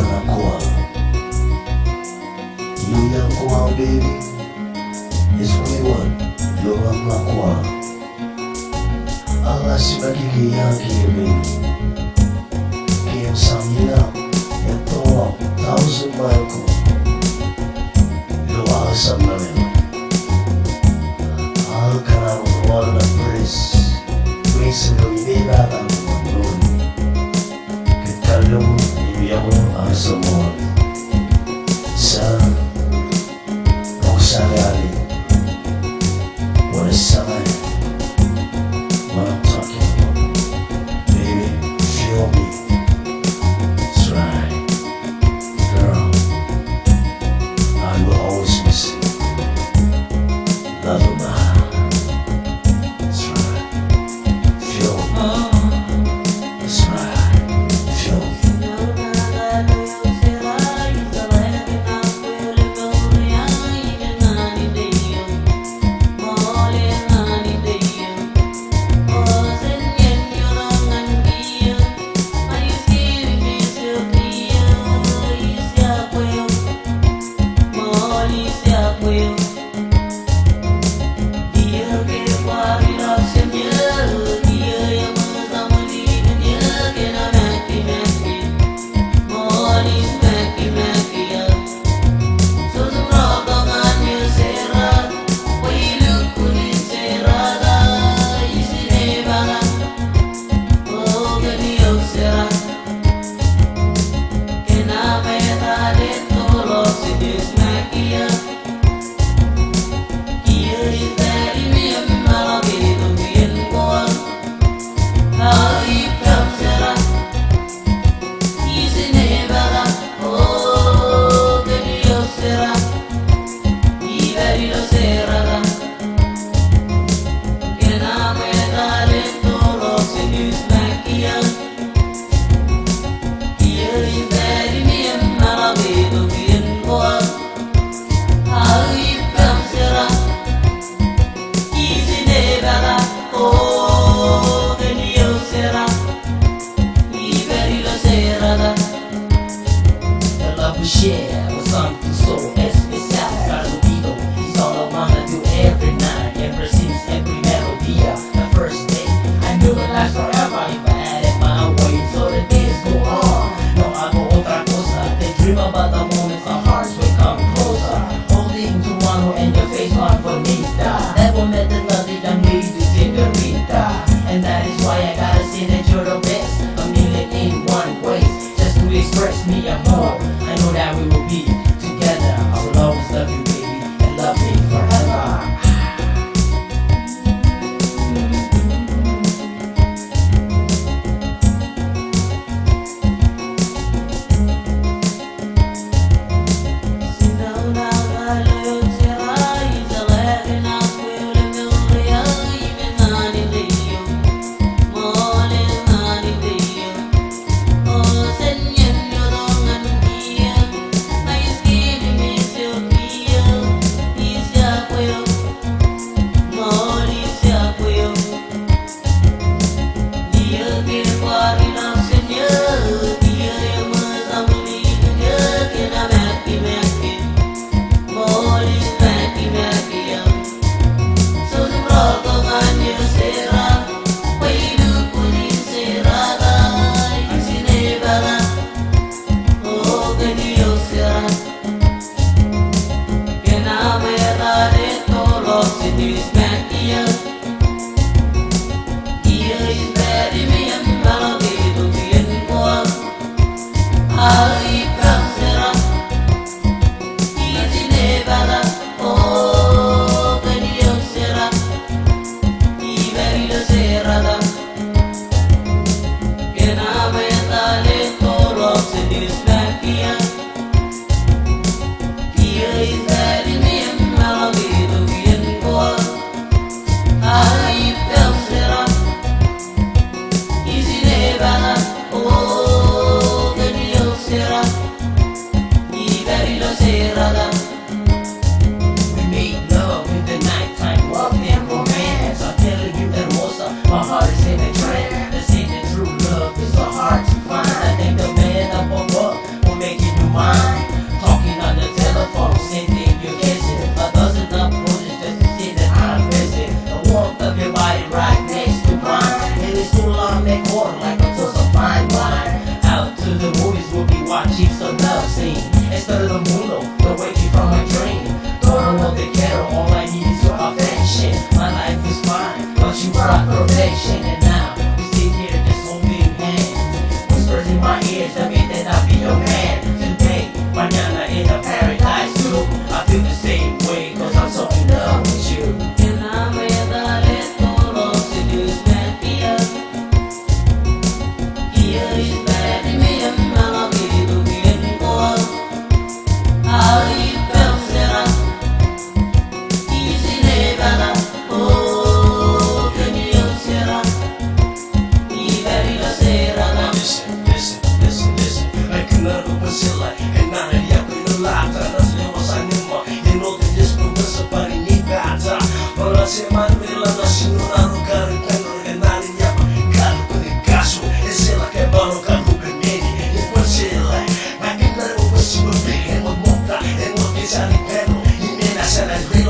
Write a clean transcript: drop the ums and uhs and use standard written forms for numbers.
nakuha. Yung nakuha, baby, is kumiwan, yung ang nakuha. Ang asibagi kaya baby, kaya sa nila, ito ang 1,000 mile ko. Luwasam na rin. Al kanang wala na pres, pres na ibibaba mo nun. Kitalong ibiyang ang samon. Sa Roxanne, what is something? What I'm talking about, baby, feel me. That's right, girl. I will always miss you. Love of mine. That's right, feel me. That's right, feel me. Share with something so especial. Saludido is all I wanna do every night, ever since every melodía. The first day I knew it lasts forever if I had it my way. So the days go on, no hago otra cosa. They dream about the moments our hearts will come closer. Holding to one and your face on bonita. Never met another young lady, señorita. And that is why I gotta say that you're the best. A million in one place, just to express me amor. I know that we will be together. I will always love you, baby, and love me forever. Sinaw na ngaloy ang siray. and